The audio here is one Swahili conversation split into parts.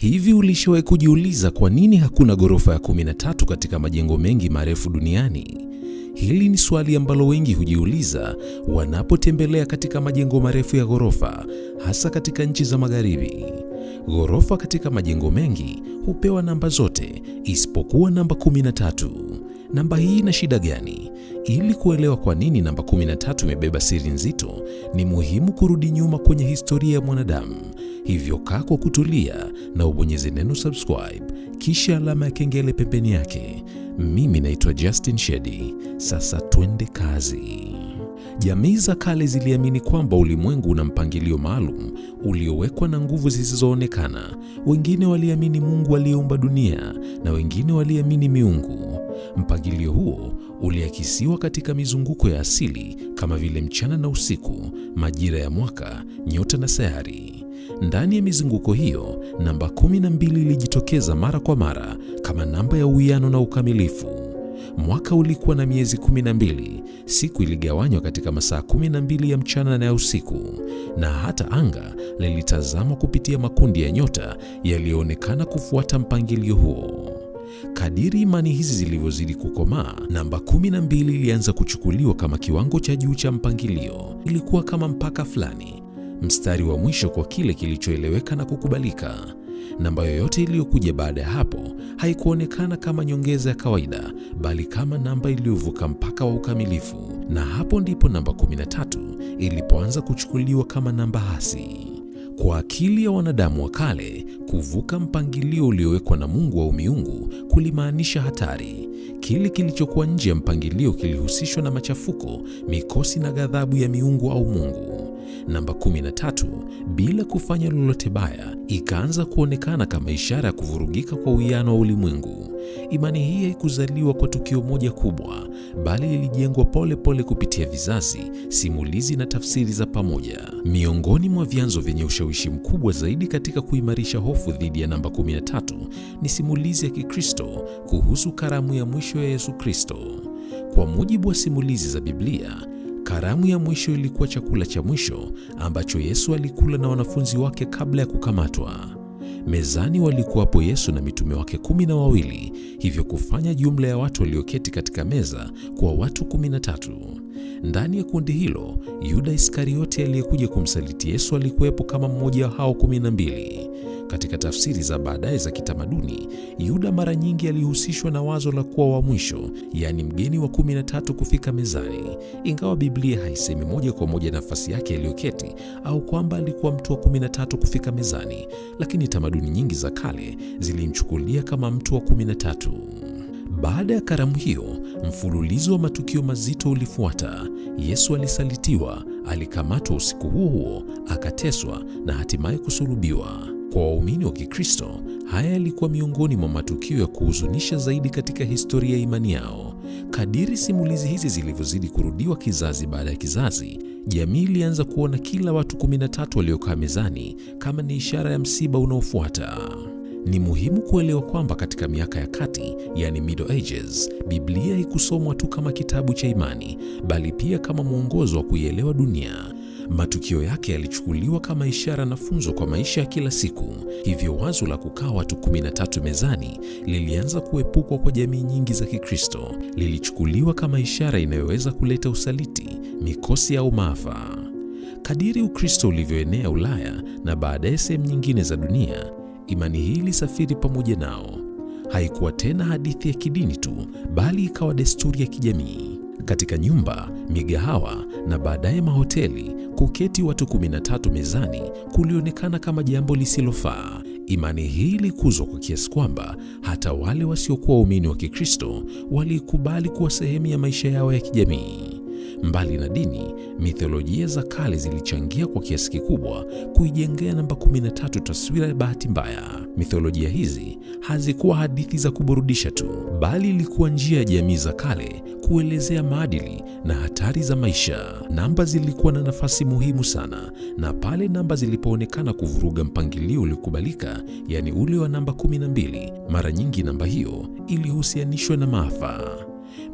Hivi ulishawahi kujiuliza kwa nini hakuna ghorofa ya 13 katika majengo mengi marefu duniani? Hili ni swali ambalo wengi hujiuliza wanapotembelea katika majengo marefu ya ghorofa, hasa katika nchi za magharibi. Ghorofa katika majengo mengi hupewa namba zote isipokuwa namba 13. Namba hii ina shida gani? Ili kuelewa kwa nini namba 13 imebeba siri nzito, ni muhimu kurudi nyuma kwenye historia ya mwanadamu. Hivyo kaa kwa kutulia na ubonyeze neno subscribe, kisha alama ya kengele pembeni yake. Mimi naitwa Justin Shedi. Sasa twende kazi. Jamii za kale ziliamini kwamba ulimwengu una mpangilio maalum uliowekwa na nguvu zisizoonekana. Wengine waliamini Mungu aliyeumba dunia na wengine waliamini miungu. Mpangilio huo uliakisiwa katika mizunguko ya asili kama vile mchana na usiku, majira ya mwaka, nyota na sayari. Ndani ya mizunguko hiyo, namba 12 ilijitokeza mara kwa mara kama namba ya uwiano na ukamilifu. Mwaka ulikuwa na miezi 12, siku iligawanywa katika masaa 12 ya mchana na ya usiku, na hata anga lilitazamwa kupitia makundi ya nyota yaliyoonekana kufuata mpangilio huo. Kadiri imani hizi zilivyozidi kukomaa, namba 12 ilianza kuchukuliwa kama kiwango cha juu cha mpangilio. Ilikuwa kama mpaka fulani, mstari wa mwisho kwa kile kilichoeleweka na kukubalika. Namba yoyote iliyokuja baada ya hapo haikuonekana kama nyongeza ya kawaida, bali kama namba iliyovuka mpaka wa ukamilifu. Na hapo ndipo namba 13 ilipoanza kuchukuliwa kama namba hasi. Kwa akili ya wanadamu wa kale, kuvuka mpangilio uliowekwa na Mungu au miungu kulimaanisha hatari. Kile kilichokuwa nje ya mpangilio kilihusishwa na machafuko, mikosi na ghadhabu ya miungu au Mungu. Namba 13, bila kufanya lolote baya, ikaanza kuonekana kama ishara ya kuvurugika kwa uwiano wa ulimwengu. Imani hii haikuzaliwa kwa tukio moja kubwa, bali lilijengwa pole pole kupitia vizazi, simulizi na tafsiri za pamoja. Miongoni mwa vyanzo vyenye ushawishi mkubwa zaidi katika kuimarisha hofu dhidi ya namba 13 ni simulizi ya Kikristo kuhusu karamu ya mwisho ya Yesu Kristo. Kwa mujibu wa simulizi za Biblia, karamu ya mwisho ilikuwa chakula cha mwisho ambacho Yesu alikula na wanafunzi wake kabla ya kukamatwa. Mezani walikuwapo Yesu na mitume wake 12, hivyo kufanya jumla ya watu walioketi katika meza kwa watu 13. Ndani ya kundi hilo, Yuda Iskarioti aliyekuja kumsaliti Yesu alikuwepo kama mmoja wa hao 12. Katika tafsiri za baadaye za kitamaduni, Yuda mara nyingi alihusishwa na wazo la kuwa wa mwisho, yaani mgeni wa 13 kufika mezani. Ingawa Biblia haisemi moja kwa moja nafasi yake aliyoketi au kwamba alikuwa mtu wa 13 kufika mezani, lakini tamaduni nyingi za kale zilimchukulia kama mtu wa 13. Baada ya karamu hiyo, mfululizo wa matukio mazito ulifuata. Yesu alisalitiwa, alikamatwa usiku huo huo, akateswa na hatimaye kusulubiwa. Kwa waumini wa Kikristo, haya yalikuwa miongoni mwa matukio ya kuhuzunisha zaidi katika historia ya imani yao. Kadiri simulizi hizi zilivyozidi kurudiwa kizazi baada ya kizazi, jamii ilianza kuona kila watu 13 waliokaa mezani kama ni ishara ya msiba unaofuata. Ni muhimu kuelewa kwamba katika miaka ya kati, yani Middle Ages, Biblia haikusomwa tu kama kitabu cha imani, bali pia kama mwongozo wa kuielewa dunia. Matukio yake yalichukuliwa kama ishara na funzo kwa maisha ya kila siku. Hivyo wazo la kukaa watu 13 mezani lilianza kuepukwa kwa jamii nyingi za Kikristo. Lilichukuliwa kama ishara inayoweza kuleta usaliti, mikosi au maafa. Kadiri Ukristo ulivyoenea Ulaya na baadaye sehemu nyingine za dunia, imani hii ilisafiri pamoja nao. Haikuwa tena hadithi ya kidini tu, bali ikawa desturi ya kijamii. Katika nyumba, migahawa na baadaye mahoteli, kuketi watu 13 mezani kulionekana kama jambo lisilofaa. Imani hii ilikuzwa kwa kiasi kwamba hata wale wasiokuwa waumini wa Kikristo walikubali kuwa sehemu ya maisha yao ya kijamii. Mbali na dini, mitholojia za kale zilichangia kwa kiasi kikubwa kuijengea namba 13 taswira ya bahati mbaya. Mitholojia hizi hazikuwa hadithi za kuburudisha tu, bali ilikuwa njia ya jamii za kale kuelezea maadili na hatari za maisha. Namba zilikuwa na nafasi muhimu sana, na pale namba zilipoonekana kuvuruga mpangilio uliokubalika, yani ule wa namba 12, mara nyingi namba hiyo ilihusianishwa na maafa.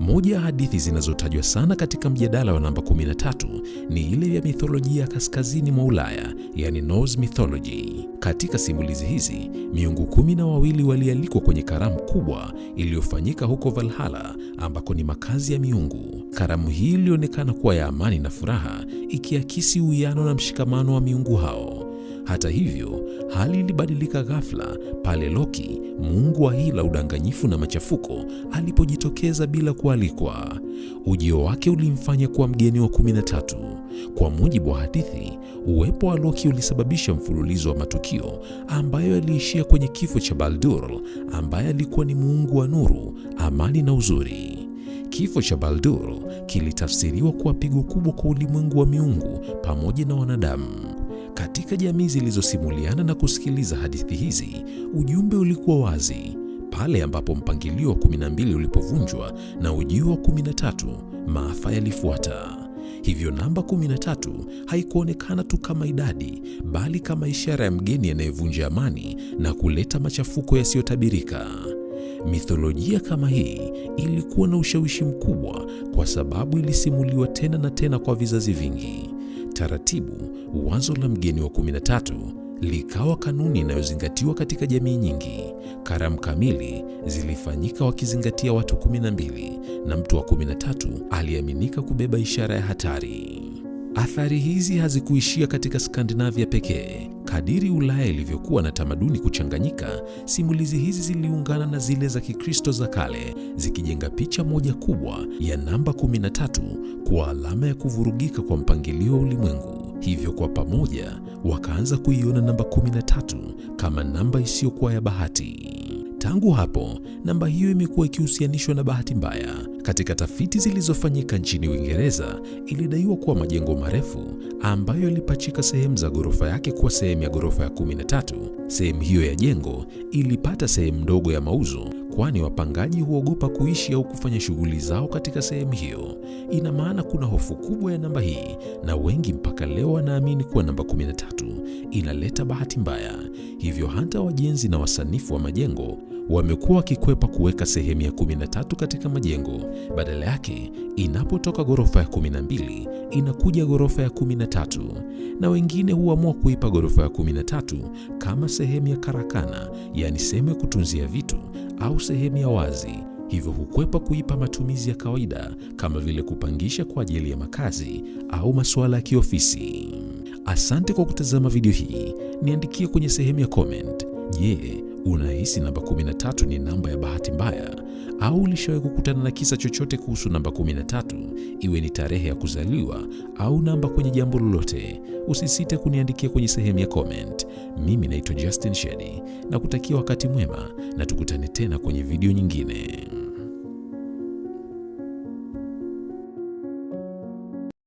Moja ya hadithi zinazotajwa sana katika mjadala wa namba 13 ni ile ya mitholojia kaskazini mwa Ulaya, yani Norse mythology. Katika simulizi hizi, miungu 12 walialikwa kwenye karamu kubwa iliyofanyika huko Valhalla, ambako ni makazi ya miungu. Karamu hii ilionekana kuwa ya amani na furaha, ikiakisi uwiano na mshikamano wa miungu hao. Hata hivyo, hali ilibadilika ghafla pale Loki, mungu wa hila, udanganyifu na machafuko, alipojitokeza bila kualikwa. Ujio wake ulimfanya kuwa mgeni wa 13. Kwa mujibu wa hadithi, uwepo wa Loki ulisababisha mfululizo wa matukio ambayo yaliishia kwenye kifo cha Baldur, ambaye alikuwa ni mungu wa nuru, amani na uzuri. Kifo cha Baldur kilitafsiriwa kuwa pigo kubwa kwa ulimwengu wa miungu pamoja na wanadamu. Katika jamii zilizosimuliana na kusikiliza hadithi hizi, ujumbe ulikuwa wazi. Pale ambapo mpangilio wa 12 ulipovunjwa na ujio wa 13, maafa yalifuata. Hivyo namba 13 haikuonekana tu kama idadi, bali kama ishara ya mgeni anayevunja amani na kuleta machafuko yasiyotabirika. Mitholojia kama hii ilikuwa na ushawishi mkubwa kwa sababu ilisimuliwa tena na tena kwa vizazi vingi. Taratibu, wazo la mgeni wa 13 likawa kanuni inayozingatiwa katika jamii nyingi. Karamu kamili zilifanyika wakizingatia watu 12, na mtu wa 13 aliaminika kubeba ishara ya hatari. Athari hizi hazikuishia katika Skandinavia pekee. Kadiri Ulaya ilivyokuwa na tamaduni kuchanganyika, simulizi hizi ziliungana na zile za Kikristo za kale, zikijenga picha moja kubwa ya namba 13 kuwa alama ya kuvurugika kwa mpangilio wa ulimwengu. Hivyo kwa pamoja wakaanza kuiona namba 13 kama namba isiyokuwa ya bahati. Tangu hapo, namba hiyo imekuwa ikihusianishwa na bahati mbaya. Katika tafiti zilizofanyika nchini Uingereza, ilidaiwa kuwa majengo marefu ambayo yalipachika sehemu za ghorofa yake kuwa sehemu ya ghorofa ya 13, sehemu hiyo ya jengo ilipata sehemu ndogo ya mauzo, kwani wapangaji huogopa kuishi au kufanya shughuli zao katika sehemu hiyo. Ina maana kuna hofu kubwa ya namba hii, na wengi mpaka leo wanaamini kuwa namba 13 inaleta bahati mbaya. Hivyo hata wajenzi na wasanifu wa majengo wamekuwa wakikwepa kuweka sehemu ya 13 katika majengo. Badala yake, inapotoka ghorofa ya 12 inakuja ghorofa ya 13, na wengine huamua kuipa ghorofa ya 13 kama sehemu ya karakana, yani sehemu ya kutunzia vitu au sehemu ya wazi. Hivyo hukwepa kuipa matumizi ya kawaida kama vile kupangisha kwa ajili ya makazi au masuala ya kiofisi. Asante kwa kutazama video hii. Niandikie kwenye sehemu ya comment. Je, unahisi namba 13 ni namba ya bahati mbaya? Au ulishawahi kukutana na kisa chochote kuhusu namba 13, iwe ni tarehe ya kuzaliwa au namba kwenye jambo lolote? Usisite kuniandikia kwenye sehemu ya comment. Mimi naitwa Justin Shedi na kutakia wakati mwema, na tukutane tena kwenye video nyingine.